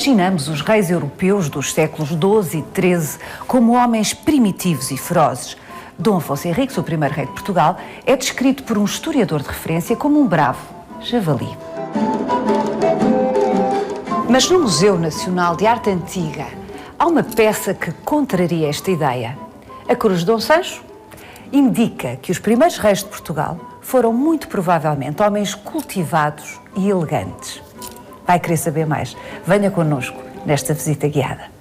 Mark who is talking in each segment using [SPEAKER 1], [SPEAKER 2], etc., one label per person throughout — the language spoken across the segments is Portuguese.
[SPEAKER 1] Imaginamos os reis europeus dos séculos XII e XIII como homens primitivos e ferozes. Dom Afonso Henriques, o primeiro rei de Portugal, é descrito por um historiador de referência como um bravo javali. Mas no Museu Nacional de Arte Antiga há uma peça que contraria esta ideia. A Cruz de Dom Sancho indica que os primeiros reis de Portugal foram muito provavelmente homens cultivados e elegantes. Vai querer saber mais? Venha connosco nesta visita guiada.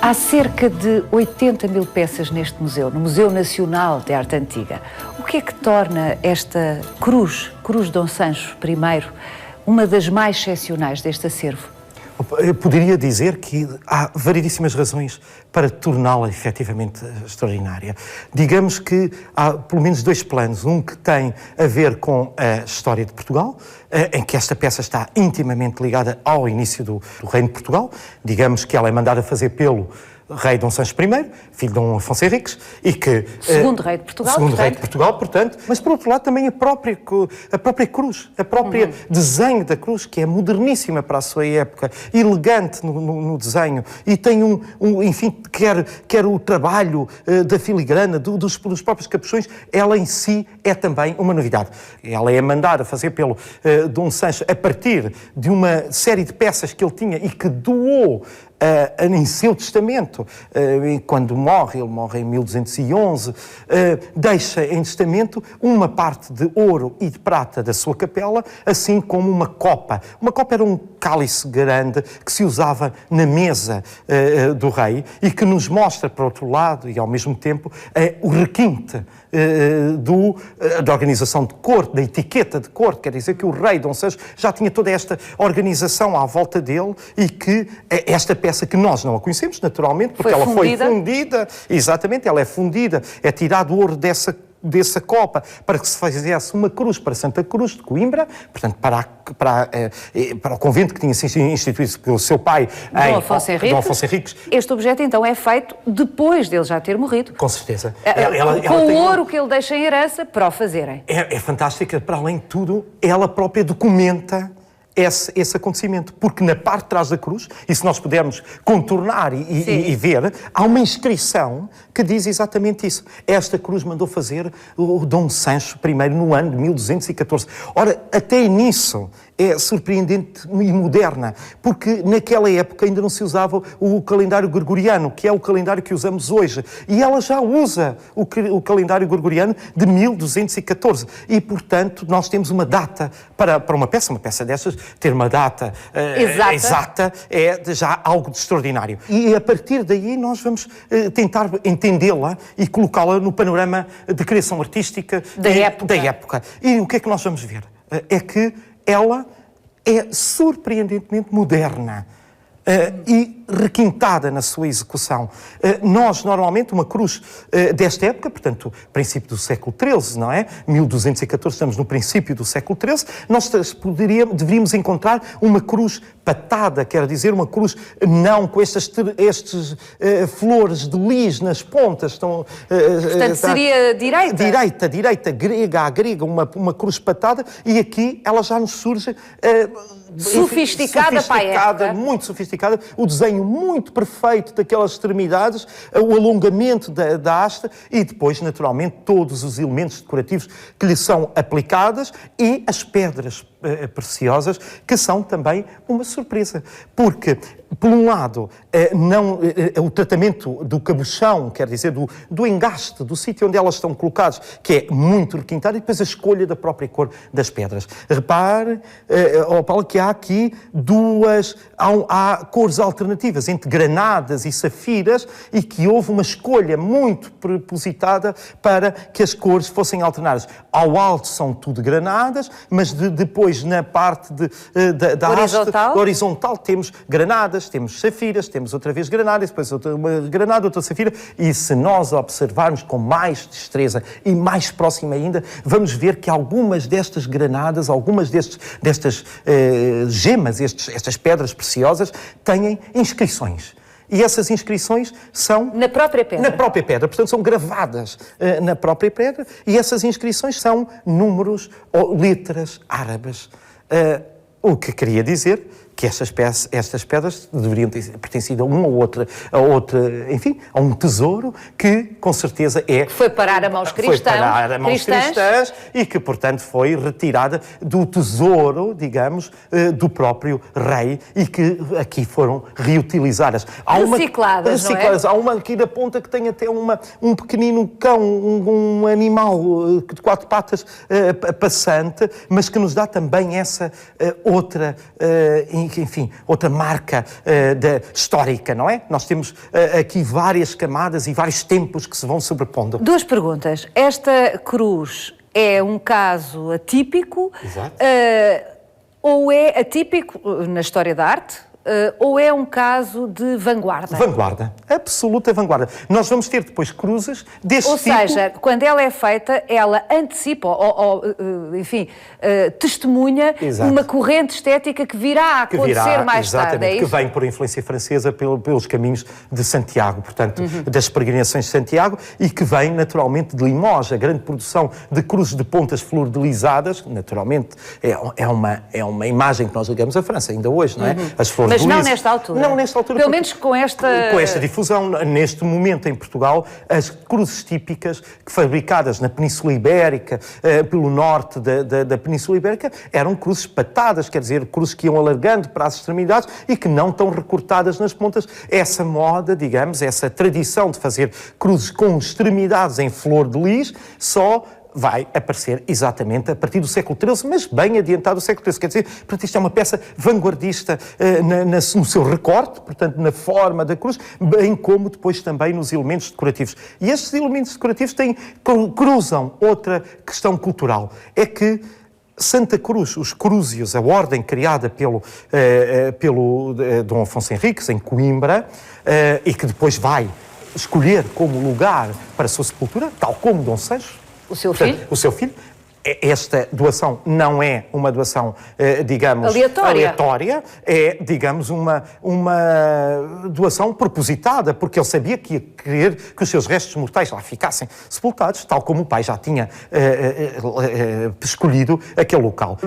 [SPEAKER 1] Há cerca de 80 mil peças neste museu, no Museu Nacional de Arte Antiga. O que é que torna esta Cruz de Dom Sancho I, uma das mais excepcionais deste acervo?
[SPEAKER 2] Eu poderia dizer que há variedíssimas razões para torná-la efetivamente extraordinária. Digamos que há pelo menos dois planos. Um que tem a ver com a história de Portugal, em que esta peça está intimamente ligada ao início do Reino de Portugal. Digamos que ela é mandada fazer pelo rei Dom Sancho I, filho de Dom Afonso Henriques, e que...
[SPEAKER 1] Segundo rei de Portugal,
[SPEAKER 2] segundo rei de Portugal, portanto. Mas, por outro lado, também a própria cruz, a própria desenho da cruz, que é moderníssima para a sua época, elegante no desenho, e tem enfim, quer o trabalho da filigrana, dos próprios capuchões, ela em si é também uma novidade. Ela é mandada fazer pelo Dom Sancho a partir de uma série de peças que ele tinha e que doou em seu testamento, quando morre, ele morre em 1211, deixa em testamento uma parte de ouro e de prata da sua capela, assim como uma copa. Uma copa era um cálice grande que se usava na mesa do rei e que nos mostra, por outro lado, e ao mesmo tempo, o requinte da organização de corte, da etiqueta de corte. Quer dizer que o rei Dom Sancho já tinha toda esta organização à volta dele e que esta peça, que nós não a conhecemos naturalmente, porque ela foi fundida, exatamente, ela é fundida, é tirado o ouro dessa copa para que se fizesse uma cruz para Santa Cruz de Coimbra, portanto para o convento que tinha sido instituído pelo seu pai, Dom Afonso Henriques.
[SPEAKER 1] Este objeto então é feito depois dele já ter morrido.
[SPEAKER 2] Com certeza.
[SPEAKER 1] Com o ouro que ele deixa em herança para o fazerem.
[SPEAKER 2] É fantástica, para além de tudo, ela própria documenta esse acontecimento, porque na parte de trás da cruz, e se nós pudermos contornar e ver, há uma inscrição que diz exatamente isso. Esta cruz mandou fazer o Dom Sancho I no ano de 1214. Ora, até nisso é surpreendente e moderna, porque naquela época ainda não se usava o calendário gregoriano, que é o calendário que usamos hoje, e ela já usa o calendário gregoriano de 1214, e portanto nós temos uma data para uma peça destas, ter uma data exata é já algo de extraordinário. E a partir daí nós vamos tentar entendê-la e colocá-la no panorama de criação artística da época. E o que é que nós vamos ver? É que ela é surpreendentemente moderna. E requintada na sua execução. Nós, normalmente, uma cruz desta época, portanto, princípio do século XIII, não é? 1214, estamos no princípio do século XIII, nós deveríamos encontrar uma cruz patada, quer dizer, uma cruz não com estes flores de lis nas pontas.
[SPEAKER 1] Portanto, seria direita?
[SPEAKER 2] Direita, grega, à grega, uma cruz patada, e aqui ela já nos surge...
[SPEAKER 1] Sofisticada para a época.
[SPEAKER 2] Muito sofisticada, o desenho muito perfeito daquelas extremidades, o alongamento da haste e depois, naturalmente, todos os elementos decorativos que lhe são aplicados e as pedras preciosas, que são também uma surpresa. Porque, por um lado, o tratamento do cabochão, quer dizer, do engaste, do sítio onde elas estão colocadas, que é muito requintado, e depois a escolha da própria cor das pedras. Repare, Paulo, que há aqui há cores alternativas entre granadas e safiras e que houve uma escolha muito propositada para que as cores fossem alternadas. Ao alto são tudo granadas, mas depois na parte da haste horizontal temos granadas, temos safiras, temos outra vez granadas, depois uma granada, outra safira, e se nós observarmos com mais destreza e mais próximo ainda, vamos ver que algumas destas granadas, algumas destas gemas, estas pedras preciosas, têm inscrições. E essas inscrições são...
[SPEAKER 1] Na própria pedra?
[SPEAKER 2] Na própria pedra. Portanto, são gravadas na própria pedra e essas inscrições são números ou letras árabes. O que queria dizer que estas pedras deveriam ter pertencido a uma ou outra, enfim, a um tesouro que, com certeza,
[SPEAKER 1] foi parar a mãos cristãs
[SPEAKER 2] e que, portanto, foi retirada do tesouro, digamos, do próprio rei e que aqui foram reutilizadas.
[SPEAKER 1] Recicladas, não é?
[SPEAKER 2] Há uma aqui da ponta que tem até um pequenino cão, um animal de 4 patas passante, mas que nos dá também essa outra... enfim, outra marca histórica, não é? Nós temos aqui várias camadas e vários tempos que se vão sobrepondo.
[SPEAKER 1] 2 perguntas. Esta cruz é um caso atípico?
[SPEAKER 2] Exato.
[SPEAKER 1] Ou é atípico na história da arte? Ou é um caso de vanguarda?
[SPEAKER 2] Vanguarda. Absoluta vanguarda. Nós vamos ter depois cruzes deste tipo...
[SPEAKER 1] Ou seja, quando ela é feita, ela antecipa enfim, testemunha
[SPEAKER 2] Exato.
[SPEAKER 1] Uma corrente estética que virá a acontecer mais tarde. É isso?
[SPEAKER 2] Que vem por influência francesa pelos caminhos de Santiago, portanto, das peregrinações de Santiago, e que vem naturalmente de Limoges. A grande produção de cruzes de pontas flordelizadas, naturalmente, é uma imagem que nós ligamos à França, ainda hoje, não é? As flores.
[SPEAKER 1] Mas não nesta altura?
[SPEAKER 2] Não nesta altura.
[SPEAKER 1] Pelo menos com esta
[SPEAKER 2] difusão. Neste momento, em Portugal, as cruzes típicas, fabricadas na Península Ibérica, pelo norte da Península Ibérica, eram cruzes patadas, quer dizer, cruzes que iam alargando para as extremidades e que não estão recortadas nas pontas. Essa moda, digamos, essa tradição de fazer cruzes com extremidades em flor de lis, só vai aparecer exatamente a partir do século XIII, mas bem adiantado do século XIII. Quer dizer, portanto, isto é uma peça vanguardista no seu recorte, portanto, na forma da cruz, bem como depois também nos elementos decorativos. E estes elementos decorativos cruzam outra questão cultural. É que Santa Cruz, os Crúzios, a ordem criada pelo Dom Afonso Henriques, em Coimbra, e que depois vai escolher como lugar para a sua sepultura, tal como Dom Sancho,
[SPEAKER 1] o seu filho?
[SPEAKER 2] O seu filho. Esta doação não é uma doação, digamos,
[SPEAKER 1] aleatória.
[SPEAKER 2] É, digamos, uma doação propositada, porque ele sabia que ia querer que os seus restos mortais lá ficassem sepultados, tal como o pai já tinha escolhido aquele local.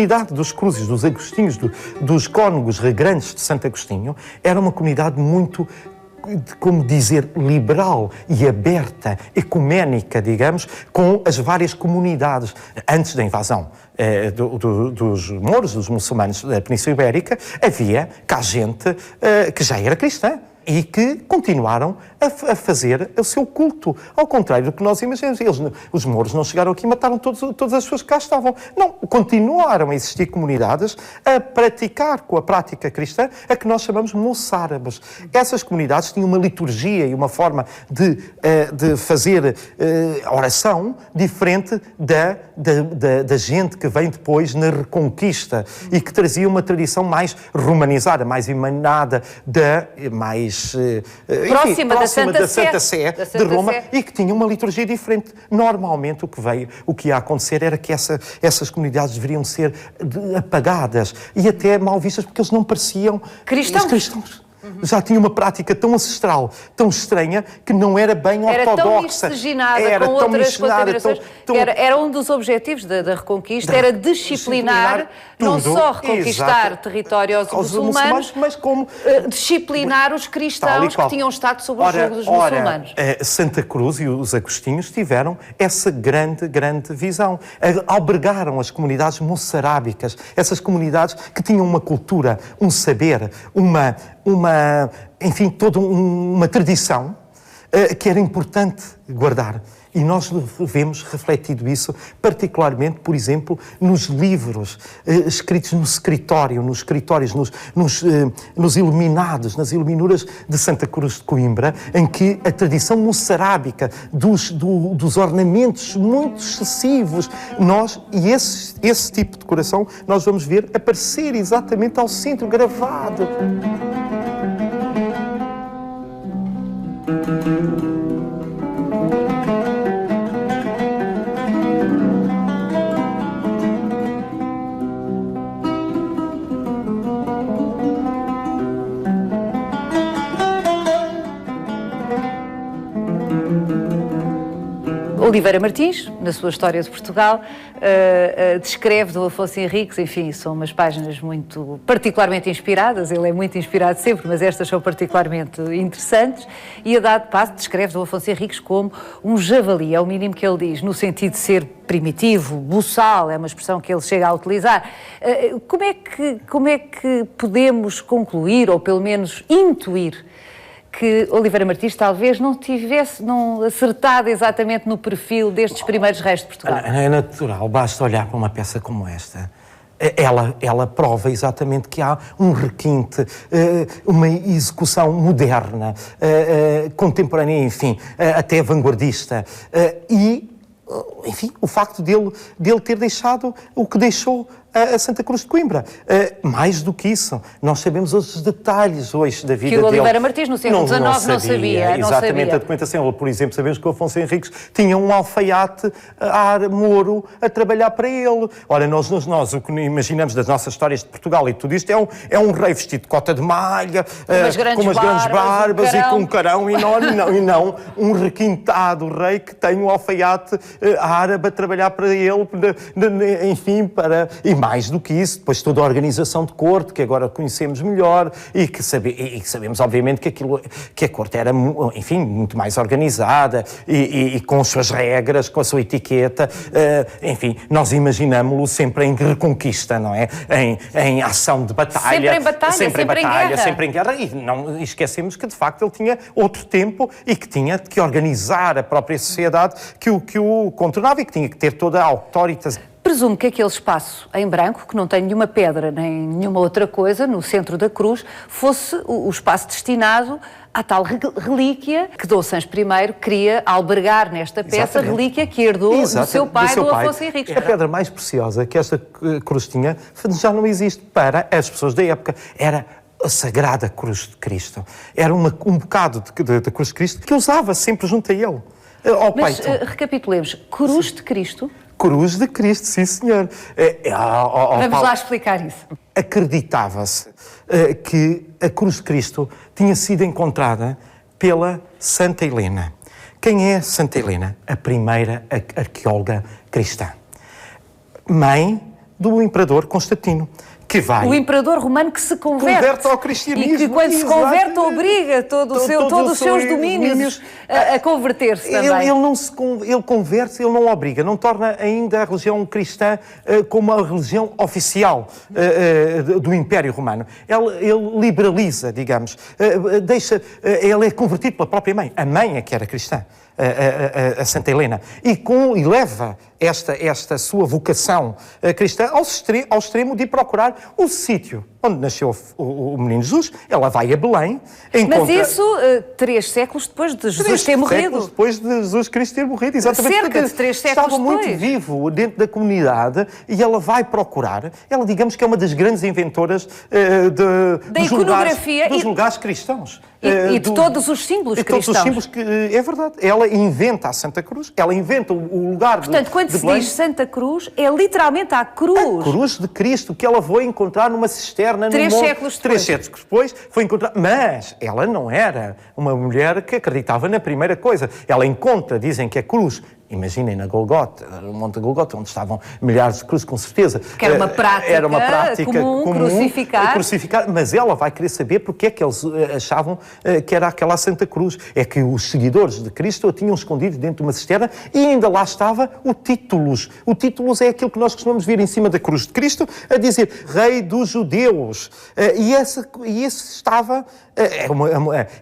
[SPEAKER 2] comunidade dos Cruzes, dos Agostinhos, dos cônegos regrantes de Santo Agostinho, era uma comunidade muito, como dizer, liberal e aberta, ecuménica, digamos, com as várias comunidades. Antes da invasão dos mouros, dos muçulmanos da Península Ibérica, havia cá gente que já era cristã e que continuaram a fazer o seu culto. Ao contrário do que nós imaginamos. Os mouros não chegaram aqui e mataram todas as pessoas que cá estavam. Não, continuaram a existir comunidades a praticar com a prática cristã a que nós chamamos moçárabes. Essas comunidades tinham uma liturgia e uma forma de fazer oração diferente da gente que vem depois na Reconquista e que trazia uma tradição mais romanizada, mais emanada, mais
[SPEAKER 1] próxima da
[SPEAKER 2] Santa Sé de Roma e que tinha uma liturgia diferente. Normalmente o que ia acontecer era que essas comunidades deveriam ser apagadas e até mal vistas porque eles não pareciam cristãos. Já tinha uma prática tão ancestral, tão estranha, que não era bem ortodoxa.
[SPEAKER 1] Era tão miscigenada com outras considerações. Era um dos objetivos da Reconquista, era disciplinar tudo, não só reconquistar território aos muçulmanos,
[SPEAKER 2] mas como
[SPEAKER 1] disciplinar os cristãos que tinham estado sob o jogo dos muçulmanos.
[SPEAKER 2] Santa Cruz e os Agostinhos tiveram essa grande visão. Albergaram as comunidades moçarábicas, essas comunidades que tinham uma cultura, um saber, enfim, toda uma tradição que era importante guardar. E nós vemos refletido isso, particularmente, por exemplo, nos livros escritos no escritório, nos escritórios, nos iluminados, nas iluminuras de Santa Cruz de Coimbra, em que a tradição moçarábica dos ornamentos muito excessivos, esse tipo de decoração, nós vamos ver aparecer exatamente ao centro, gravado.
[SPEAKER 1] Oliveira Martins, na sua História de Portugal, descreve Dom Afonso Henriques, enfim, são umas páginas particularmente inspiradas, ele é muito inspirado sempre, mas estas são particularmente interessantes, e a dado passo descreve Dom Afonso Henriques como um javali, é o mínimo que ele diz, no sentido de ser primitivo, buçal, é uma expressão que ele chega a utilizar. Como é que podemos concluir, ou pelo menos intuir, que Oliveira Martins talvez não acertado exatamente no perfil destes primeiros reis de Portugal?
[SPEAKER 2] É natural, basta olhar para uma peça como esta. Ela prova exatamente que há um requinte, uma execução moderna, contemporânea, enfim, até vanguardista. Enfim, o facto dele ter deixado o que deixou a Santa Cruz de Coimbra. Mais do que isso, nós sabemos os detalhes hoje da vida dele.
[SPEAKER 1] Que o Oliveira Martins, no século XIX, não sabia.
[SPEAKER 2] Exatamente, a documentação. Por exemplo, sabemos que o Afonso Henriques tinha um alfaiate moro a trabalhar para ele. Ora, nós o que imaginamos das nossas histórias de Portugal e tudo isto é um rei vestido de cota de malha, com umas grandes barbas e com um carão enorme, e não um requintado rei que tem um alfaiate árabe a trabalhar para ele, enfim, e mais do que isso, depois toda a organização de corte, que agora conhecemos melhor, e que sabemos, obviamente, que a corte era, enfim, muito mais organizada, e com as suas regras, com a sua etiqueta, enfim, nós imaginamos-lo sempre em reconquista, não é? Em ação de batalha.
[SPEAKER 1] Sempre em guerra.
[SPEAKER 2] E não esquecemos que, de facto, ele tinha outro tempo e que tinha que organizar a própria sociedade que o contornava e que tinha que ter toda a autoritas.
[SPEAKER 1] Presumo que aquele espaço em branco, que não tem nenhuma pedra nem nenhuma outra coisa, no centro da cruz, fosse o espaço destinado à tal relíquia que Dom Sancho I queria albergar nesta peça, relíquia que herdou do seu pai, Dom Afonso Henriques.
[SPEAKER 2] A pedra mais preciosa que esta cruz tinha já não existe para as pessoas da época. Era a Sagrada Cruz de Cristo. Era um bocado da Cruz de Cristo que usava sempre junto a ele.
[SPEAKER 1] Mas recapitulemos. Cruz de Cristo?
[SPEAKER 2] Cruz de Cristo, sim, senhor.
[SPEAKER 1] Vamos lá explicar isso.
[SPEAKER 2] Acreditava-se que a Cruz de Cristo tinha sido encontrada pela Santa Helena. Quem é Santa Helena? A primeira arqueóloga cristã. Mãe do imperador Constantino, que vai...
[SPEAKER 1] O imperador romano que se converte
[SPEAKER 2] ao cristianismo.
[SPEAKER 1] E que quando se converte obriga todos os seus domínios a converter-se também.
[SPEAKER 2] Ele converte-se, ele não obriga, não torna ainda a religião cristã como a religião oficial do Império Romano. Ele liberaliza, digamos, ele é convertido pela própria mãe. A mãe é que era cristã. A Santa Helena, e leva esta sua vocação cristã ao extremo de procurar o sítio onde nasceu o menino Jesus. Ela vai a Belém,
[SPEAKER 1] Mas isso 3 séculos depois de Jesus ter morrido. 3 séculos
[SPEAKER 2] depois de Jesus Cristo ter morrido, exatamente.
[SPEAKER 1] Cerca de 3 séculos
[SPEAKER 2] estava muito vivo dentro da comunidade e ela vai procurar. Ela, digamos que é uma das grandes inventoras
[SPEAKER 1] da iconografia
[SPEAKER 2] dos lugares cristãos.
[SPEAKER 1] E de todos os símbolos cristãos.
[SPEAKER 2] Todos os símbolos que, é verdade. Ela inventa a Santa Cruz, ela inventa o lugar de Belém.
[SPEAKER 1] Portanto, quando se diz Santa Cruz, é literalmente a cruz.
[SPEAKER 2] A cruz de Cristo, que ela foi encontrar numa cisterna.
[SPEAKER 1] 3 séculos depois.
[SPEAKER 2] 3 séculos depois foi encontrar. Mas ela não era uma mulher que acreditava na primeira coisa. Ela encontra, dizem que a cruz... Imaginem na Golgota, no Monte Golgota, onde estavam milhares de cruzes, com certeza.
[SPEAKER 1] Que era uma prática comum
[SPEAKER 2] crucificar. Mas ela vai querer saber porque é que eles achavam que era aquela Santa Cruz. É que os seguidores de Cristo a tinham escondido dentro de uma cisterna e ainda lá estava o títulos. O títulos é aquilo que nós costumamos ver em cima da cruz de Cristo, a dizer Rei dos Judeus. E esse estava...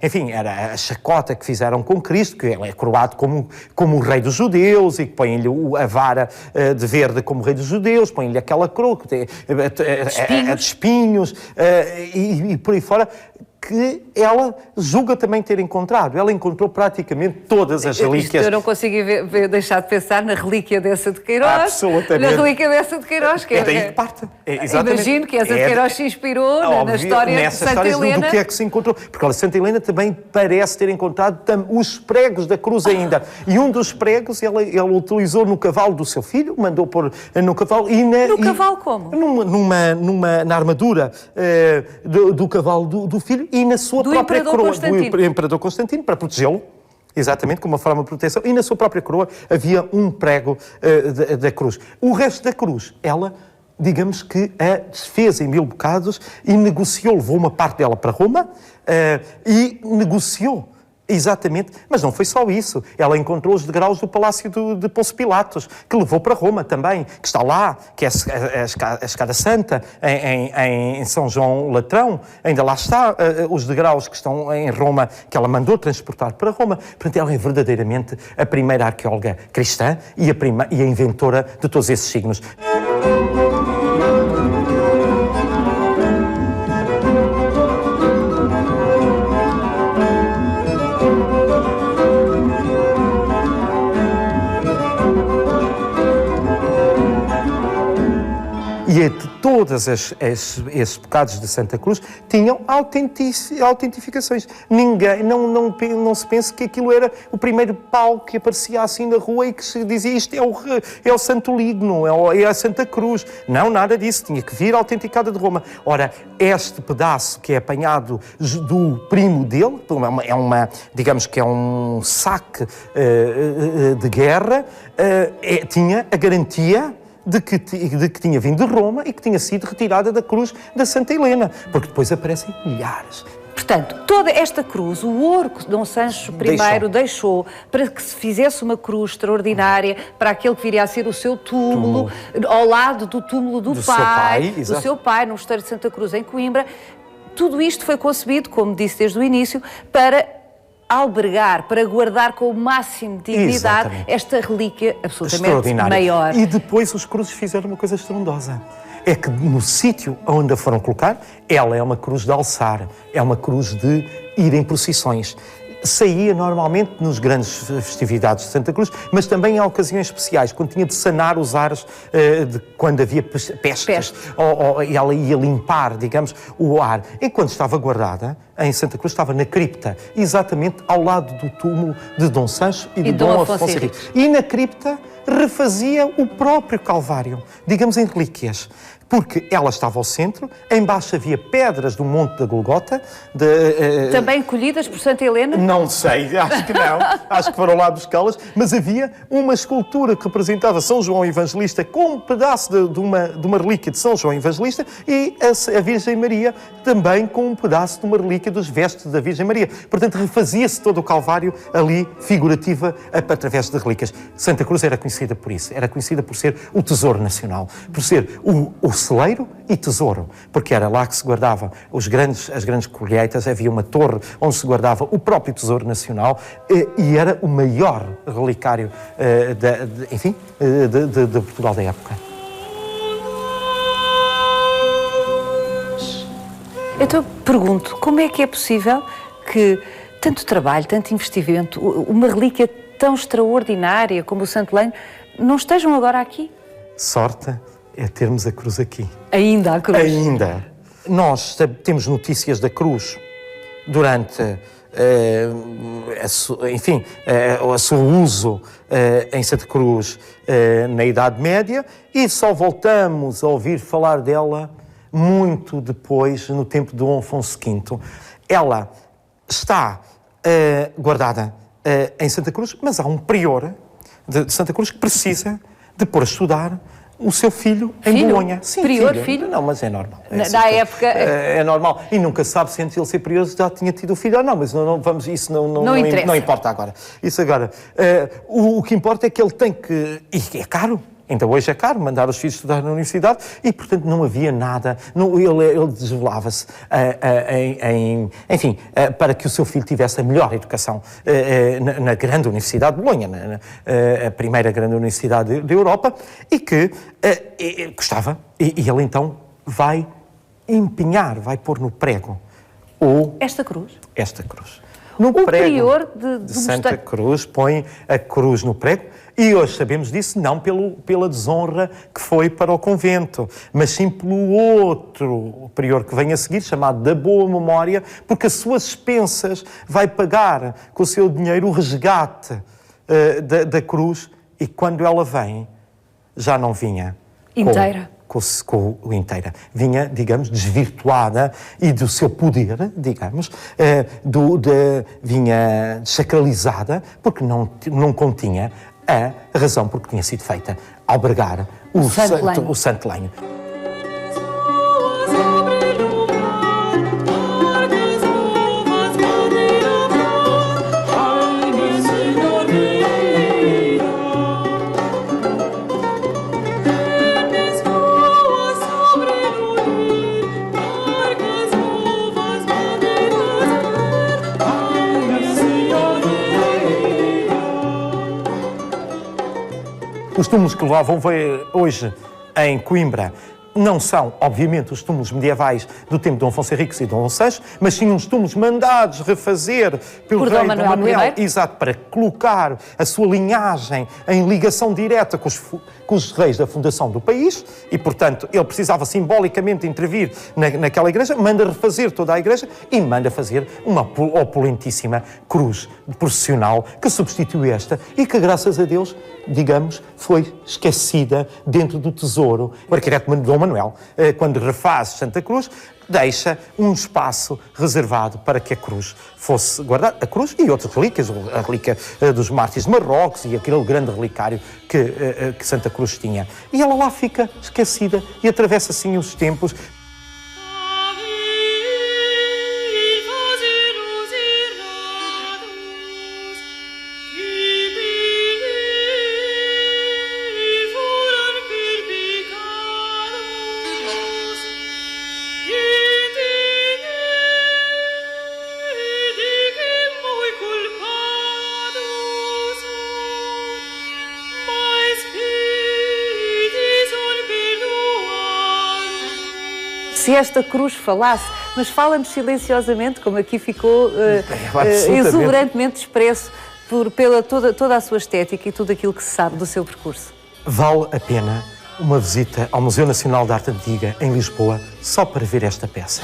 [SPEAKER 2] enfim, era a chacota que fizeram com Cristo, que ele é coroado como o Rei dos Judeus, e que põem-lhe a vara de verde como Rei dos Judeus, põem-lhe aquela coroa de espinhos e por aí fora, que ela julga também ter encontrado. Ela encontrou praticamente todas as relíquias.
[SPEAKER 1] Eu não consigo deixar de pensar na relíquia dessa de Queiroz.
[SPEAKER 2] Absolutamente.
[SPEAKER 1] Na relíquia dessa de Queiroz.
[SPEAKER 2] Que daí que parte.
[SPEAKER 1] Imagino que essa de Queiroz se inspirou na história de Santa Helena.
[SPEAKER 2] Do que é que se encontrou. Porque a Santa Helena também parece ter encontrado os pregos da cruz ainda. E um dos pregos ela utilizou no cavalo do seu filho, mandou pôr no cavalo.
[SPEAKER 1] No cavalo como?
[SPEAKER 2] Na armadura do cavalo do filho. E na sua própria coroa do imperador Constantino, para protegê-lo, exatamente, como uma forma de proteção, e na sua própria coroa havia um prego da cruz. O resto da cruz, ela, digamos que a desfez em 1000 bocados e negociou, levou uma parte dela para Roma e negociou. Exatamente, mas não foi só isso. Ela encontrou os degraus do Palácio de Pôncio Pilatos, que levou para Roma também, que está lá, que é a Escada Santa, em São João Latrão. Ainda lá está os degraus que estão em Roma, que ela mandou transportar para Roma. Portanto, ela é verdadeiramente a primeira arqueóloga cristã e a inventora de todos esses signos. E todos esses bocados de Santa Cruz tinham autentificações. Ninguém, não se pense que aquilo era o primeiro pau que aparecia assim na rua e que se dizia isto é o Santo Ligno, é a Santa Cruz. Não, nada disso. Tinha que vir autenticada de Roma. Ora, este pedaço que é apanhado do primo dele, digamos que é um saque de guerra, tinha a garantia de que tinha vindo de Roma e que tinha sido retirada da cruz da Santa Helena, porque depois aparecem milhares.
[SPEAKER 1] Portanto, toda esta cruz, o ouro que Dom Sancho I deixou para que se fizesse uma cruz extraordinária para aquele que viria a ser o seu túmulo, ao lado do túmulo do seu pai, no Mosteiro de Santa Cruz, em Coimbra, tudo isto foi concebido, como disse desde o início, para albergar, para guardar com o máximo de dignidade esta relíquia absolutamente maior.
[SPEAKER 2] E depois os cruzes fizeram uma coisa estrondosa. É que no sítio onde a foram colocar, ela é uma cruz de alçar, é uma cruz de ir em procissões. Saía normalmente nos grandes festividades de Santa Cruz, mas também em ocasiões especiais, quando tinha de sanar os ares, quando havia pestes, e ela ia limpar, digamos, o ar. Enquanto estava guardada em Santa Cruz, estava na cripta, exatamente ao lado do túmulo de Dom Sancho e de Dom Afonso Henriques. E na cripta refazia o próprio Calvário, digamos em relíquias. porque ela estava ao centro, embaixo havia pedras do Monte da Golgota.
[SPEAKER 1] Também colhidas por Santa Helena?
[SPEAKER 2] Não sei, acho que não. Acho que foram lá buscá-las. Mas havia uma escultura que representava São João Evangelista com um pedaço de uma relíquia de São João Evangelista e a Virgem Maria também com um pedaço de uma relíquia dos vestes da Virgem Maria. Portanto, refazia-se todo o Calvário ali, figurativa, através de relíquias. Santa Cruz era conhecida por isso. Era conhecida por ser o tesouro nacional, por ser o celeiro e tesouro, porque era lá que se guardavam as grandes colheitas, havia uma torre onde se guardava o próprio tesouro nacional e era o maior relicário de Portugal da época.
[SPEAKER 1] Então pergunto, como é que é possível que tanto trabalho, tanto investimento, uma relíquia tão extraordinária como o Santo Lenho, não estejam agora aqui?
[SPEAKER 2] Sorte é termos a cruz aqui.
[SPEAKER 1] Ainda a cruz?
[SPEAKER 2] Ainda. Nós temos notícias da cruz durante, o seu uso em Santa Cruz na Idade Média e só voltamos a ouvir falar dela muito depois, no tempo de Dom Afonso V. Ela está guardada em Santa Cruz, mas há um prior de Santa Cruz que precisa de pôr a estudar o seu filho em Bolonha.
[SPEAKER 1] Sim, prior, filho?
[SPEAKER 2] Não, mas é normal.
[SPEAKER 1] Na época...
[SPEAKER 2] É normal. E nunca sabe se antes de ele ser prior já tinha tido o filho ou não, mas isso não importa agora. Isso agora. O que importa é que ele tem que... E é caro. Ainda hoje é caro mandar os filhos estudar na universidade e, portanto, não havia nada. Ele desvelava-se, para que o seu filho tivesse a melhor educação na grande Universidade de Bolonha, a primeira grande universidade da Europa, e que gostava. E ele, então, vai empenhar, vai pôr no prego
[SPEAKER 1] esta cruz?
[SPEAKER 2] Esta cruz. No
[SPEAKER 1] o
[SPEAKER 2] prego
[SPEAKER 1] prior
[SPEAKER 2] de Santa Cruz põe a cruz no prego e hoje sabemos disso não pela desonra que foi para o convento, mas sim pelo outro prior que vem a seguir, chamado da Boa Memória, porque as suas expensas vai pagar com o seu dinheiro o resgate da cruz e quando ela vem já não vinha
[SPEAKER 1] inteira.
[SPEAKER 2] Inteira. Vinha, digamos, desvirtuada e do seu poder, digamos, vinha sacralizada, porque não continha a razão por que tinha sido feita, albergar o Santo Lenho. Os túmulos que vão ver hoje em Coimbra não são, obviamente, os túmulos medievais do tempo de Dom Afonso Henriques e Dom VI, mas sim uns túmulos mandados refazer pelo rei Dom Manuel, exato, para colocar a sua linhagem em ligação direta com os reis da fundação do país e, portanto, ele precisava simbolicamente intervir naquela igreja, manda refazer toda a igreja e manda fazer uma opulentíssima cruz processional que substitui esta e que, graças a Deus, digamos, foi esquecida dentro do tesouro. O arquiteto Dom Manuel, quando refaz Santa Cruz, deixa um espaço reservado para que a cruz fosse guardada. A cruz e outras relíquias, a relíquia dos mártires de Marrocos e aquele grande relicário que Santa Cruz tinha. E ela lá fica esquecida e atravessa assim os tempos.
[SPEAKER 1] Se esta cruz falasse, mas fala-nos silenciosamente, como aqui ficou exuberantemente expresso pela toda a sua estética e tudo aquilo que se sabe do seu percurso.
[SPEAKER 2] Vale a pena uma visita ao Museu Nacional de Arte Antiga, em Lisboa, só para ver esta peça.